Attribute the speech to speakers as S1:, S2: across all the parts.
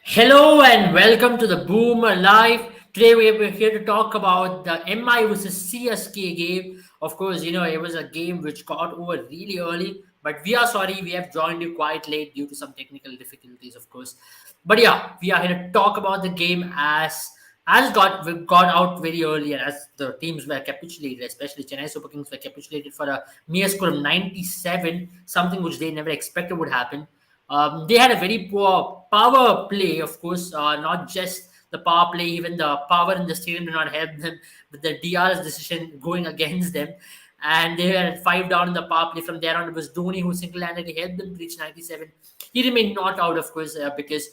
S1: Hello and welcome to the Boomer Live. Today we're here to talk about the MI versus CSK game. Of course, it was a game which got over really early, but we are sorry we have joined you quite late due to some technical difficulties, of course. But yeah, we are here to talk about the game as we got out very early and as the teams were capitulated, especially Chennai Super Kings were capitulated for a mere score of 97, something which they never expected would happen. They had a very poor power play, of course, not just the power play, even the power in the stadium did not help them with the DR's decision going against them. And they had five down in the power play. From there on, it was Dhoni who single handedly helped them reach 97. He remained not out, of course, because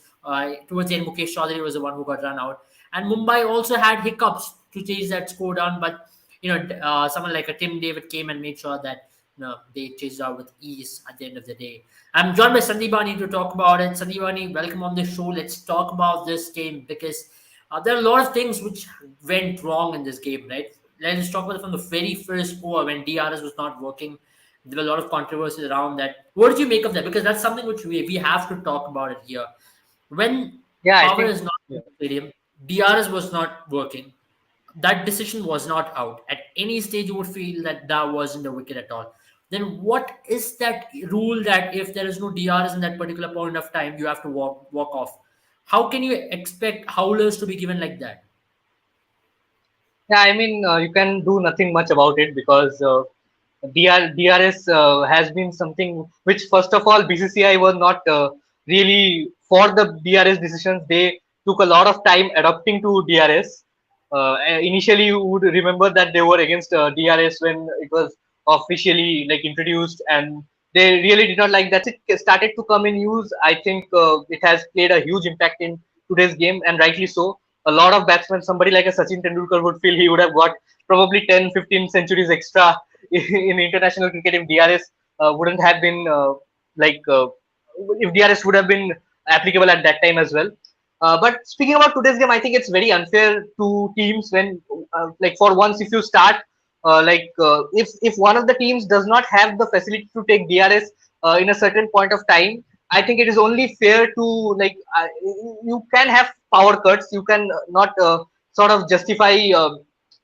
S1: towards the end, Mukesh Chaudhary was the one who got run out. And Mumbai also had hiccups to chase that score down, but someone like a Tim David came and made sure that they chased out with ease at the end of the day. I'm joined by Sandipani to talk about it. Sandipani, welcome on the show. Let's talk about this game because there are a lot of things which went wrong in this game, right? Let's talk about it from the very first over when DRS was not working. There were a lot of controversies around that. What did you make of that? Because that's something which we have to talk about it here. When
S2: Yeah, I
S1: power
S2: think
S1: is not in the stadium, DRS was not working. That decision was not out. At any stage, you would feel that that wasn't a wicket at all. Then what is that rule that if there is no DRS in that particular point of time, you have to walk off? How can you expect howlers to be given like that?
S2: you can do nothing much about it because DRS has been something which, first of all, BCCI was not really for the DRS decisions. They took a lot of time adapting to DRS. Initially, you would remember that they were against DRS when it was officially like introduced, and they really did not like that. It started to come in use. I think it has played a huge impact in today's game, and rightly so. A lot of batsmen, somebody like a Sachin Tendulkar would feel he would have got probably 10, 15 centuries extra in international cricket if DRS wouldn't have been like if DRS would have been applicable at that time as well. But speaking about today's game, I think it's very unfair to teams when, like, for once, if you start, if one of the teams does not have the facility to take DRS in a certain point of time, I think it is only fair to you can have power cuts. You can not sort of justify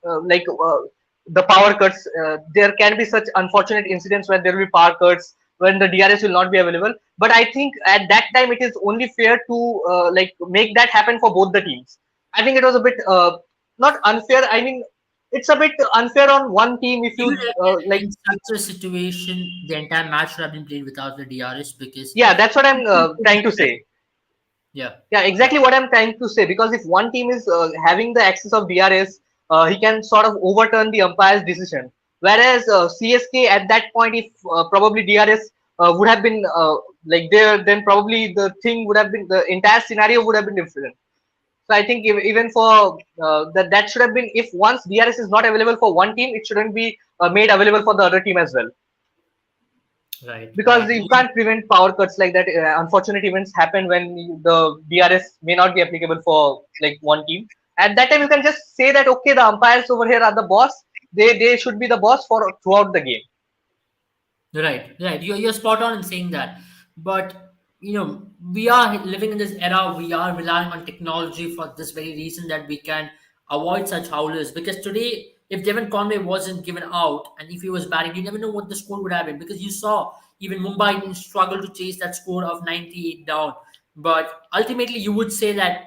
S2: the power cuts. There can be such unfortunate incidents where there will be power cuts when the DRS will not be available. But I think at that time it is only fair to make that happen for both the teams. I think it was a bit not unfair. I mean, it's a bit unfair on one team if
S1: Do you
S2: you
S1: reckon in such a situation the entire match should have been played without the DRS? Because
S2: yeah, that's what I'm trying to say.
S1: yeah,
S2: Yeah,
S1: yeah,
S2: exactly what I'm trying to say. Because if one team is having the access of DRS, he can sort of overturn the umpire's decision. Whereas CSK at that point, if probably DRS would have been there, then probably the thing would have been the entire scenario would have been different. So I think even for that should have been, if once DRS is not available for one team, it shouldn't be made available for the other team as well,
S1: right,
S2: because
S1: right.
S2: you can't prevent power cuts like that. Unfortunate events happen when the DRS may not be applicable for like one team. At that time, you can just say that okay, the umpires over here are the boss. They should be the boss for throughout the game.
S1: Right, right. You're spot on in saying that. But, we are living in this era, we are relying on technology for this very reason that we can avoid such howlers. Because today, if Devon Conway wasn't given out and if he was batting, you never know what the score would have been. Because you saw even Mumbai didn't struggle to chase that score of 98 down. But ultimately, you would say that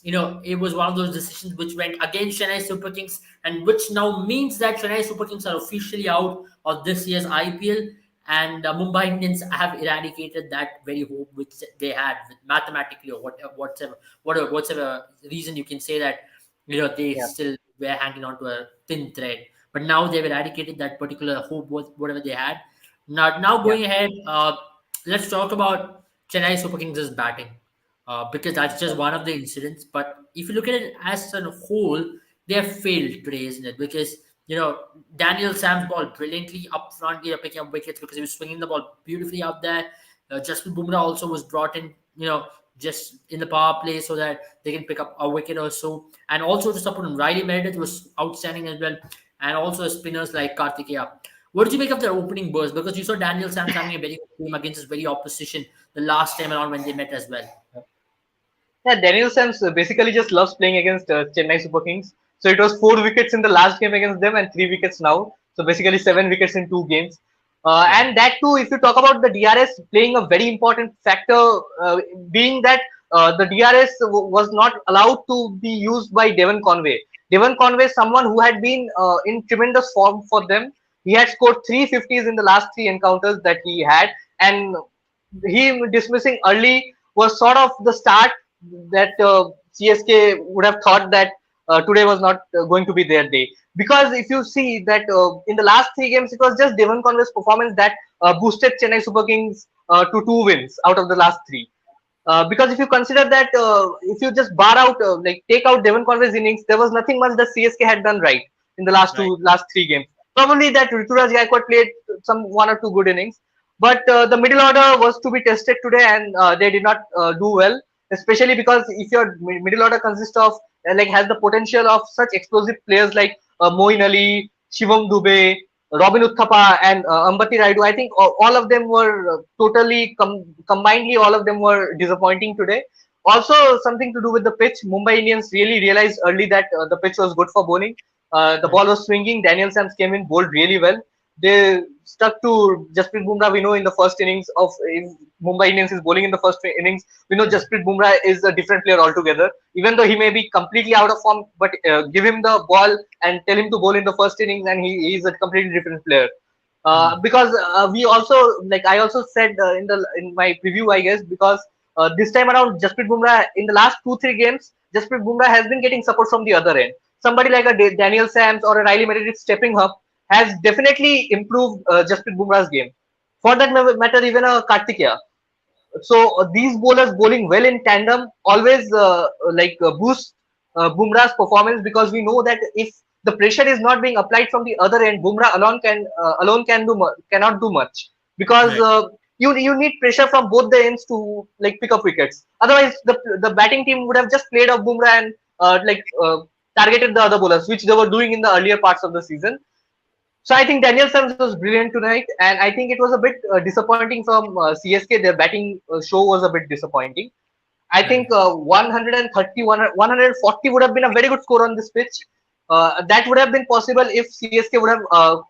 S1: it was one of those decisions which went against Chennai Super Kings and which now means that Chennai Super Kings are officially out of this year's IPL and Mumbai Indians have eradicated that very hope which they had with mathematically or whatever reason you can say that they
S2: Yeah,
S1: still were hanging on to a thin thread. But now they've eradicated that particular hope, whatever they had. Now
S2: yeah,
S1: going ahead, let's talk about Chennai Super Kings' batting because that's just
S2: yeah,
S1: one of the incidents. But if you look at it as a whole, they have failed today, isn't it? Because Daniel Sam's ball brilliantly up front, picking up wickets because he was swinging the ball beautifully out there. Jasprit Bumrah also was brought in, just in the power play so that they can pick up a wicket or so. And also to support him, Riley Meredith was outstanding as well. And also spinners like Kartikeya. What did you make of their opening burst? Because you saw Daniel Sam's having a very good game against his very opposition the last time around when they met as well.
S2: Yeah, Daniel Sams basically just loves playing against Chennai Super Kings. So it was 4 wickets in the last game against them and 3 wickets now. So basically
S1: Yeah,
S2: 7 wickets in 2 games.
S1: yeah,
S2: And that too, if you talk about the DRS playing a very important factor, being that the DRS was not allowed to be used by Devon Conway. Devon Conway, someone who had been in tremendous form for them. He had scored 350s in the last 3 encounters that he had, and him dismissing early was sort of the start that CSK would have thought that today was not going to be their day. Because if you see that in the last 3 games, it was just Devon Conway's performance that boosted Chennai Super Kings to 2 wins out of the last 3. Because if you consider that, if you just bar out, like take out Devon Conway's innings, there was nothing much that CSK had done right in the
S1: right.
S2: last 3 games. Probably that Rituraj Gaikwad played some 1 or 2 good innings, but the middle order was to be tested today, and they did not do well. Especially because if your middle order consists of like has the potential of such explosive players like Moin Ali, Shivam Dubey, Robin Uthappa, and Ambati Raidu, I think all of them were totally combinedly, all of them were disappointing today. Also, something to do with the pitch. Mumbai Indians really realized early that the pitch was good for bowling. The
S1: Right.
S2: ball was swinging. Daniel Sams came in, bowled really well. They stuck to Jasprit Bumrah. We know in the first innings of if Mumbai Indians is bowling in the first innings, we know
S1: Yeah.
S2: Jasprit Bumrah is a different player altogether. Even though he may be completely out of form, but give him the ball and tell him to bowl in the first innings, and he is a completely different player.
S1: Mm.
S2: Because we also like I also said in my preview, I guess, because this time around Jasprit Bumrah in the last 2 3 games, Jasprit Bumrah has been getting support from the other end. Somebody like a Daniel Sams or a Riley Meredith stepping up has definitely improved Jasprit Bumrah's game. For that matter, even a Kartikeya. So these bowlers bowling well in tandem always boost Bumrah's performance, because we know that if the pressure is not being applied from the other end, Bumrah alone cannot do much, because
S1: Right.
S2: you need pressure from both the ends to like pick up wickets. Otherwise, the batting team would have just played off Bumrah and targeted the other bowlers, which they were doing in the earlier parts of the season. So I think Daniel Sams was brilliant tonight, and I think it was a bit disappointing from CSK. Their batting show was a bit disappointing. I think
S1: Right.
S2: 130, 140 would have been a very good score on this pitch. That would have been possible if CSK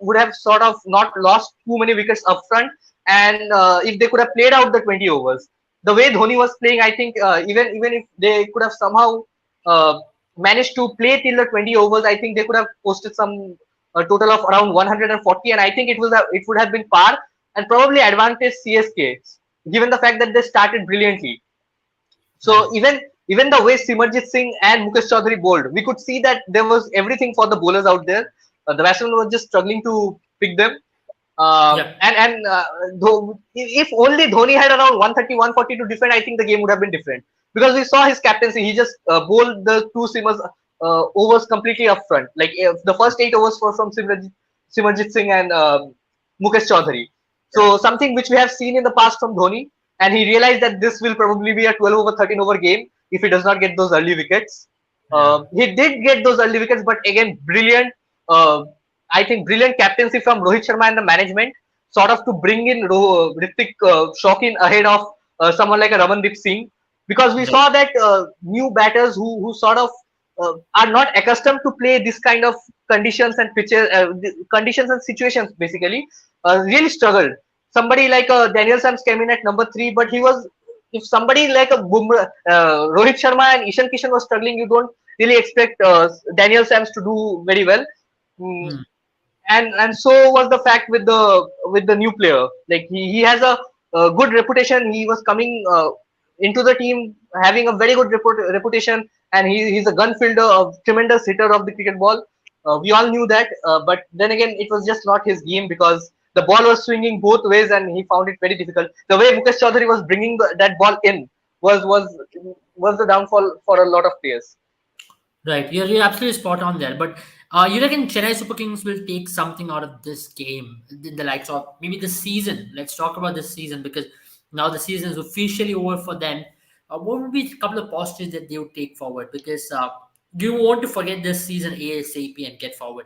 S2: would have sort of not lost too many wickets up front, and if they could have played out the 20 overs. The way Dhoni was playing, I think even if they could have somehow uh, managed to play till the 20 overs, I think they could have posted some a total of around 140, and I think it would have been par and probably advantage CSK, given the fact that they started brilliantly.
S1: Right.
S2: So even the way Simarjit Singh and Mukesh Chaudhary bowled, we could see that there was everything for the bowlers out there. The batsmen were just struggling to pick them.
S1: Yep.
S2: If only Dhoni had around 130, 140 to defend, I think the game would have been different. Because we saw his captaincy, he just bowled the two Simmers overs completely up front. Like the first 8 overs were from Simarjit Singh and Mukesh Chaudhary.
S1: Yeah.
S2: So something which we have seen in the past from Dhoni, and he realized that this will probably be a 12 over 13 over game if he does not get those early wickets.
S1: Yeah.
S2: He did get those early wickets, but again, brilliant. Uh, I think brilliant captaincy from Rohit Sharma and the management, sort of to bring in Ritik Shaukin ahead of someone like a Ramandeep Singh, because we
S1: Right.
S2: saw that new batters who sort of are not accustomed to play this kind of conditions and pitches, conditions and situations basically, really struggled. Somebody like Daniel Sams came in at number 3, but he was, if somebody like a Rohit Sharma and Ishan Kishan was struggling, you don't really expect Daniel Sams to do very well. Mm,
S1: Mm.
S2: and so was the fact with the new player. Like he has a good reputation. He was coming into the team having a very good reputation, and he's a gun fielder, a tremendous hitter of the cricket ball. We all knew that, but then again, it was just not his game, because the ball was swinging both ways, and he found it very difficult. The way Mukesh Chaudhary was bringing that ball in was was was the downfall for a lot of players.
S1: Right, you're absolutely spot on there. But you reckon Chennai Super Kings will take something out of this game in the likes of maybe this season? Let's talk about this season because now the season is officially over for them. What would be a couple of positives that they would take forward? Because do you want to forget this season ASAP and get forward?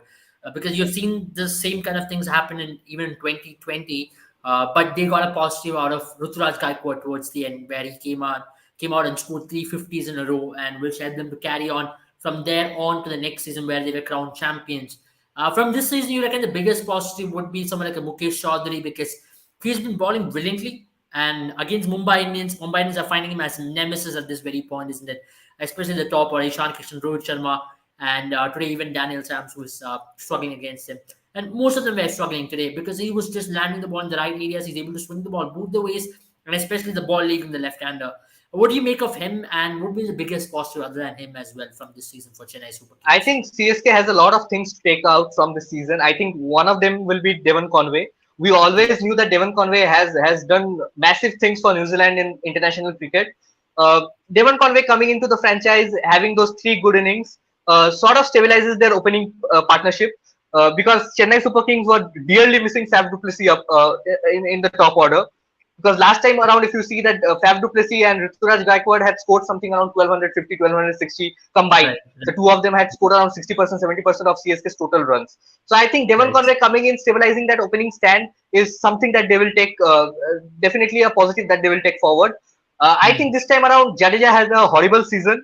S1: Because you've seen the same kind of things happen in even in 2020, but they got a positive out of Ruturaj Gaikwad towards the end where he came on. came out and scored 350s in a row, and which helped them to carry on from there on to the next season where they were crowned champions. From this season, you reckon the biggest positive would be someone like a Mukesh Chaudhary because he's been bowling brilliantly. And against Mumbai Indians are finding him as a nemesis at this very point, isn't it? Especially the top or Ishan Kishan, Rohit Sharma, and today even Daniel Sams was struggling against him. And most of them were struggling today because he was just landing the ball in the right areas. He's able to swing the ball both the ways, and especially the ball leaving the left-hander. What do you make of him, and what will be the biggest positive other than him as well from this season for Chennai Super
S2: I
S1: Kings?
S2: think CSK has a lot of things to take out from this season. I think one of them will be Devon Conway. We
S1: Yeah,
S2: always knew that Devon Conway has done massive things for New Zealand in international cricket. Devon Conway coming into the franchise, having those three good innings, sort of stabilizes their opening partnership. Because Chennai Super Kings were dearly missing Faf du Plessis up in the top order. Because last time around, if you see that Faf du Plessis and Rituraj Gaikwad had scored something around 1250, 1260 combined.
S1: right,
S2: The
S1: right.
S2: two of them had scored around 60%, 70% of CSK's total runs. So I think Devon
S1: Right.
S2: Conway coming in, stabilizing that opening stand is something that they will take, definitely a positive that they will take forward. I
S1: Hmm.
S2: think this time around, Jadeja has a horrible season.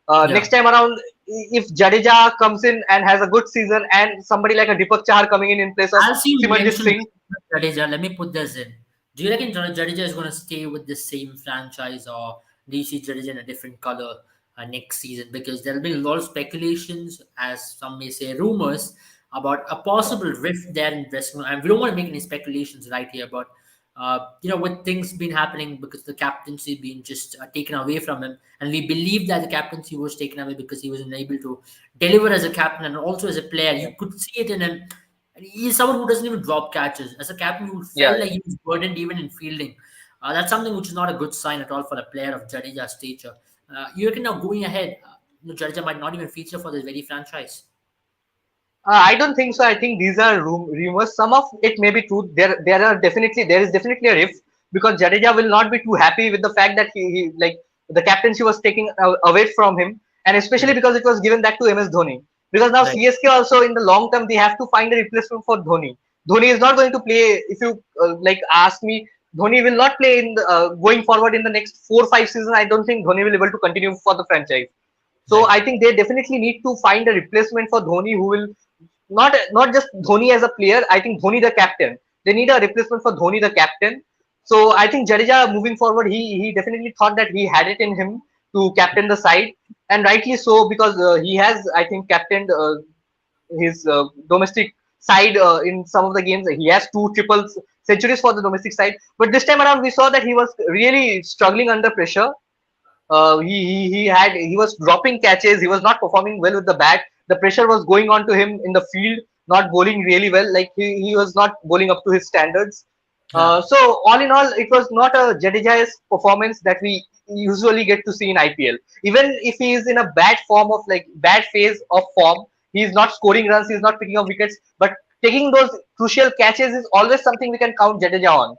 S2: Next
S1: Yeah.
S2: time around, if Jadeja comes in and has a good season and somebody like a Deepak Chahar coming in place of
S1: As you
S2: Simarjit
S1: mentioned,
S2: Singh,
S1: Jadeja, let me put this in. Do you reckon Jadeja is going to stay with the same franchise, or do you see Jadeja in a different color next season? Because there have been a lot of speculations, as some may say rumors, about a possible rift there in dressing room. And we don't want to make any speculations right here, but with things been happening because the captaincy being just taken away from him, and we believe that the captaincy was taken away because he was unable to deliver as a captain and also as a player. You could see it in him, and he's someone who doesn't even drop catches. As a captain, you
S2: yeah,
S1: felt like he was burdened even in fielding. That's something which is not a good sign at all for a player of Jadeja's stature. You reckon now going ahead, Jadeja might not even feature for this very franchise.
S2: I don't think so. I think these are rumors. Some of it may be true. There is definitely a rift because Jadeja will not be too happy with the fact that he like the captaincy was taken away from him, and especially
S1: Right,
S2: because it was given back to MS Dhoni. Because now
S1: right,
S2: CSK also in the long term they have to find a replacement for Dhoni. Dhoni is not going to play. If you like ask me, Dhoni will not play in going forward in the next 4 5 seasons. I don't think Dhoni will be able to continue for the franchise. So
S1: right.
S2: I think they definitely need to find a replacement for Dhoni who will not just Dhoni as a player. I think Dhoni the captain. They need a replacement for Dhoni the captain. So I think Jadeja moving forward, he definitely thought that he had it in him to captain the side, and rightly so because he has I think captained his domestic side in some of the games. He has two triple centuries for the domestic side, but this time around we saw that he was really struggling under pressure. He was dropping catches. He was not performing well with the bat. The pressure was going on to him in the field, not bowling really well. Like he was not bowling up to his standards.
S1: Yeah.
S2: So all in all, it was not a Jadeja's performance that we usually get to see in IPL. Even if he is in a bad form of like bad phase of form, he is not scoring runs. He is not picking up wickets. But taking those crucial catches is always something we can count Jadeja on.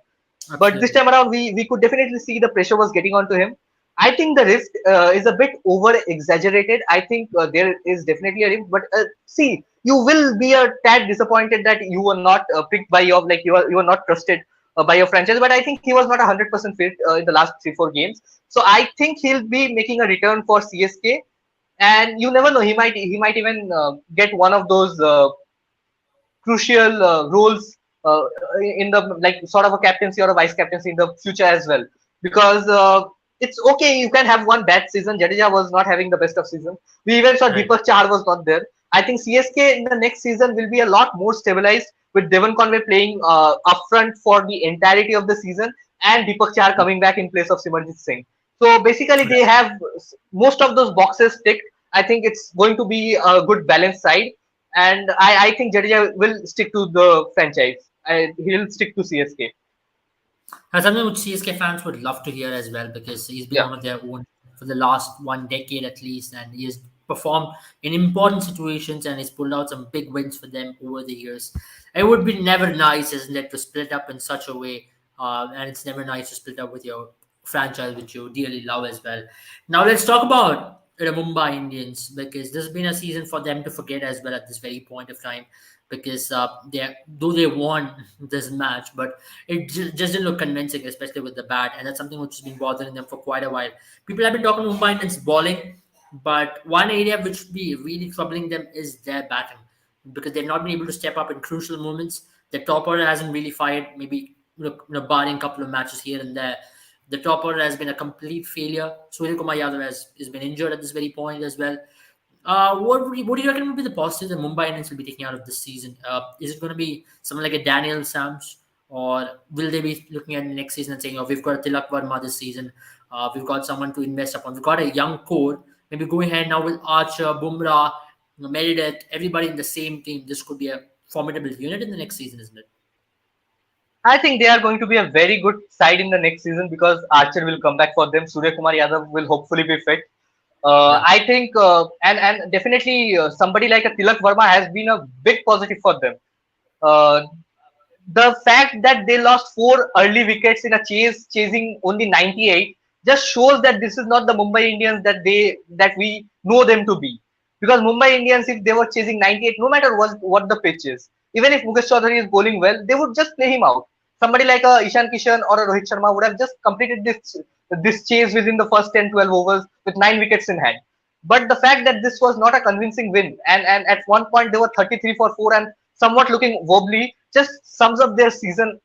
S2: But this
S1: Absolutely.
S2: time around, we could definitely see the pressure was getting onto him. I think the risk is a bit over exaggerated. I think there is definitely a risk, but see, you will be a tad disappointed that you were not picked by your like you were not trusted by your franchise. But I think he was not 100% fit in the last 3 4 games. So I think he'll be making a return for CSK, and you never know. He might even get one of those crucial roles in the like sort of a captaincy or a vice captaincy in the future as well. Because it's okay, you can have one bad season. Jadeja was not having the best of season. We even saw
S1: Right.
S2: Deepak Chahar was not there. I think CSK in the next season will be a lot more stabilized with Devon Conway playing upfront for the entirety of the season and Deepak Chahar coming back in place of Simarjit Singh. So basically, they have most of those boxes ticked. I think it's going to be a good balanced side, and I think Jadeja will stick to the franchise. He'll stick to CSK.
S1: That's something which CSK fans would love to hear as well because he's been
S2: Yeah,
S1: one of their own for the last 1 decade at least, and he has performed in important situations and he's pulled out some big wins for them over the years. It would be never nice, isn't it, to split up in such a way, and it's never nice to split up with your franchise which you dearly love as well. Now let's talk about the Mumbai Indians because this has been a season for them to forget as well at this very point of time. because they though they won this match, but it just didn't look convincing, especially with the bat, and that's something which has been bothering them for quite a while. People have been talking to Mumbai Indians bowling, but one area which would be really troubling them is their batting because they've not been able to step up in crucial moments. The top order hasn't really fired, maybe barring a couple of matches here and there. The top order has been a complete failure. Surya Kumar Yadav has been injured at this very point as well. What do you reckon would be the positives that Mumbai Indians will be taking out of this season? Is it going to be someone like a Daniel Sams, or will they be looking at the next season and saying, "Oh, we've got a Tilak Verma this season. We've got someone to invest upon. We've got a young core. Maybe going ahead now with Archer, Bumrah, Meredith, everybody in the same team. This could be a formidable unit in the next season, isn't it?"
S2: I think they are going to be a very good side in the next season because Archer will come back for them. Surya Kumar Yadav will hopefully be fit.
S1: Yeah,
S2: I think, and definitely somebody like a Tilak Verma has been a big positive for them. Uh, the fact that they lost four early wickets in a chasing only 98 just shows that this is not the Mumbai Indians that we know them to be. Because Mumbai Indians, if they were chasing 98, no matter what the pitch is, even if Mukesh Chaudhary is bowling well, they would just play him out. Somebody like a Ishan Kishan or a Rohit Sharma would have just completed this chase within the first 10-12 overs with 9 wickets in hand. But the fact that this was not a convincing win, and at one point they were 33 for 4 and somewhat looking wobbly, just sums up their season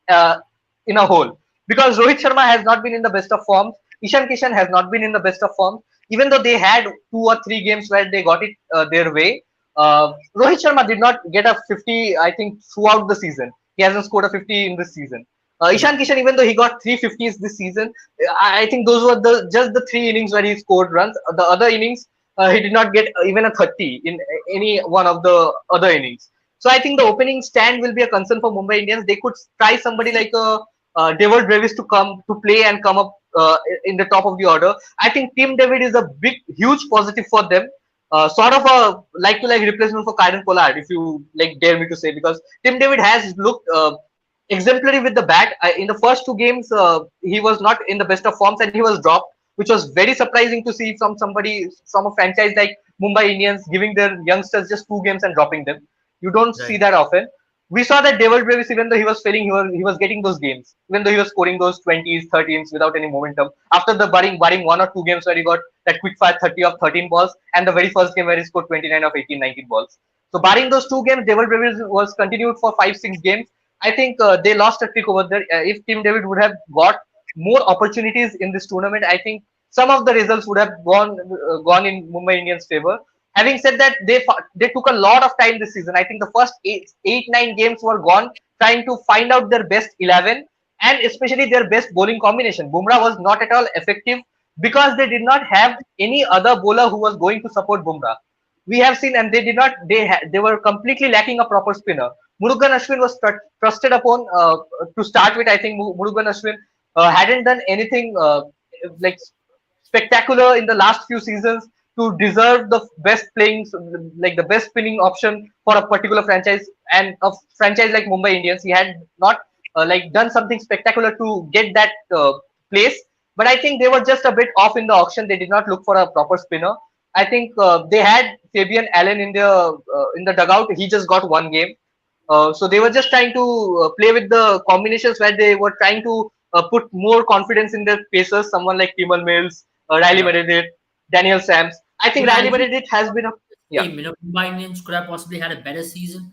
S2: in a whole. Because Rohit Sharma has not been in the best of forms, Ishan Kishan has not been in the best of forms, even though they had 2 or 3 games where they got it their way. Rohit Sharma did not get a 50, I think, throughout the season. He hasn't scored a 50 in this season.
S1: yeah,
S2: Ishan Kishan, even though he got 350s this season, I think those were just the 3 innings where he scored runs. The other innings, he did not get even a 30 in any one of the other innings. So I think the opening stand will be a concern for Mumbai Indians. They could try somebody like Devil Davis to come to play and come up in the top of the order. I think Tim David is a huge positive for them. Sort of a like-to-like replacement for Kyron Pollard, if you like dare me to say, because Tim David has looked exemplary with the bat. In the first 2 games, he was not in the best of forms and he was dropped, which was very surprising to see from somebody from a franchise like Mumbai Indians giving their youngsters just 2 games and dropping them. You don't see
S1: right.
S2: that often. We saw that Devil Davis, even though he was failing, he was getting those games, even though he was scoring those 20s, 13s without any momentum. After the barring 1 or 2 games where he got that quick fire 30 of 13 balls, and the very first game where he scored 29 of 18, 19 balls. So barring those 2 games, Devil Davis was continued for 5, 6 games. I think they lost a trick over there. If Tim David would have got more opportunities in this tournament, I think some of the results would have gone in Mumbai Indians' favor. Having said that, they took a lot of time this season. I think the first 8, 9 games were gone trying to find out their best 11 and especially their best bowling combination. Bumrah was not at all effective because they did not have any other bowler who was going to support Bumrah. We have seen, and they did not. They were completely lacking a proper spinner. Murugan Ashwin was trusted upon to start with. I think Murugan Ashwin hadn't done anything like spectacular in the last few seasons to deserve the best playing, like the best spinning option for a particular franchise. And a franchise like Mumbai Indians, he had not like done something spectacular to get that place. But I think they were just a bit off in the auction. They did not look for a proper spinner. I think they had Fabian Allen in the dugout. He just got 1 game. So they were just trying to play with the combinations where they were trying to put more confidence in their pacers. Someone like Timal Mills, Riley
S1: Yeah.
S2: Meredith, Daniel Sams. I think
S1: Even
S2: Riley
S1: I think
S2: Meredith has been a yeah.
S1: same. Mumbai Indians could have possibly had a better season,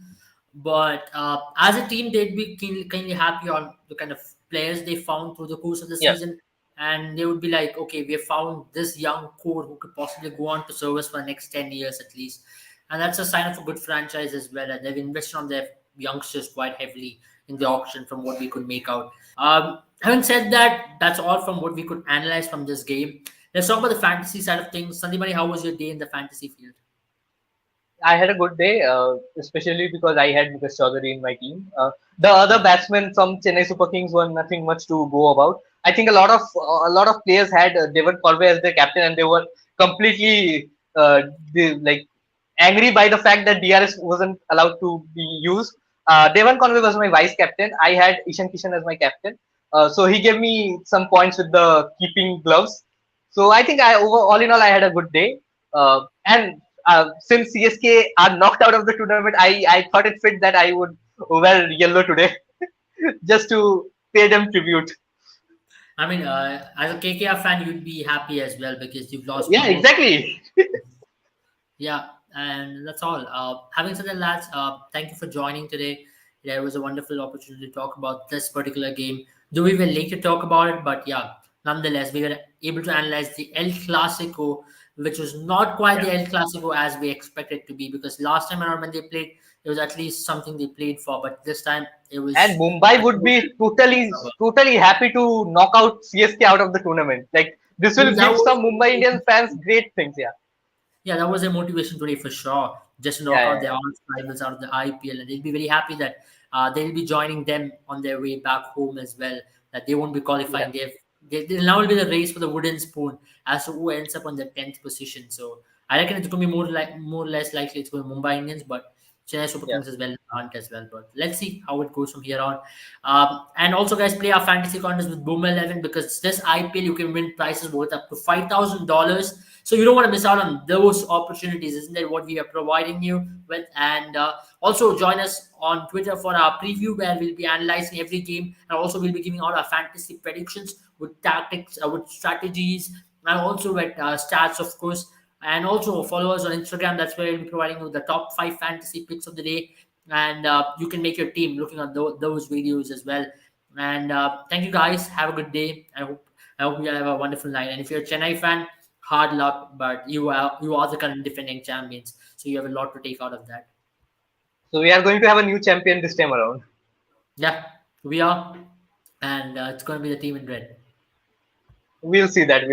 S1: but as a team, they'd be kind of happy on the kind of players they found through the course of the
S2: Yeah.
S1: season, and they would be like, okay, we have found this young core who could possibly go on to serve us for the next 10 years at least, and that's a sign of a good franchise as well. And they've invested on their youngsters quite heavily in the auction, from what we could make out. Having said that, that's all from what we could analyze from this game. Let's talk about the fantasy side of things. Sandipani, how was your day in the fantasy field?
S2: I had a good day, especially because I had Mukesh Chaudhary in my team. The other
S1: Yeah,
S2: batsmen from Chennai Super Kings were nothing much to go about. I think a lot of players had Devon Conway as their captain, and they were completely like angry by the fact that DRS wasn't allowed to be used. Devon Conway was my vice captain. I had Ishan Kishan as my captain, so he gave me some points with the keeping gloves. So I think all in all, I had a good day. And since CSK are knocked out of the tournament, I thought it fit that I would wear yellow today just to pay them tribute.
S1: I mean, as a KKR fan, you'd be happy as well because you've lost
S2: Yeah,
S1: one more.
S2: exactly.
S1: Yeah, and that's all. Having said that, lads, thank you for joining today. Yeah, it was a wonderful opportunity to talk about this particular game. Though we will later talk about it, but yeah, nonetheless, we were able to analyze the El Clasico, which was not quite
S2: Yeah.
S1: the El Clasico as we expected to be, because last time around when they played, it was at least something they played for, but this time it
S2: And
S1: was
S2: Mumbai
S1: a
S2: would
S1: total
S2: be totally happy to knock out CSK out of the tournament. Like this will
S1: that
S2: give some Mumbai Indians
S1: was
S2: fans great things. Yeah.
S1: Yeah, that was their motivation today for sure. Just to knock
S2: Yeah.
S1: out
S2: Yeah.
S1: their arch rivals out of the IPL, and they'll be very happy that they'll be joining them on their way back home as well. That they won't be
S2: Yeah.
S1: qualifying. They'll now be the race for the wooden spoon as to who ends up on the 10th position. So I reckon it's going to be more or less likely it's going to Mumbai Indians, but Chennai Super
S2: Yeah.
S1: Kings as well in the hunt as well. But let's see how it goes from here on. And also, guys, play our fantasy contest with Boomer 11 because this IPL you can win prizes worth up to $5,000. So you don't want to miss out on those opportunities, isn't that what we are providing you with? And also join us on Twitter for our preview where we'll be analyzing every game, and also we'll be giving out our fantasy predictions with tactics, with strategies, and also with stats, of course. And also follow us on Instagram. That's where we'll be providing you the top 5 fantasy picks of the day, and you can make your team looking at those videos as well. And thank you guys. Have a good day. I hope you have a wonderful night. And if you're a Chennai fan, hard luck, but you are the current defending champions, so you have a lot to take out of that.
S2: So we are going to have a new champion this time around.
S1: Yeah, we are, and it's going to be the team in red.
S2: We'll see that.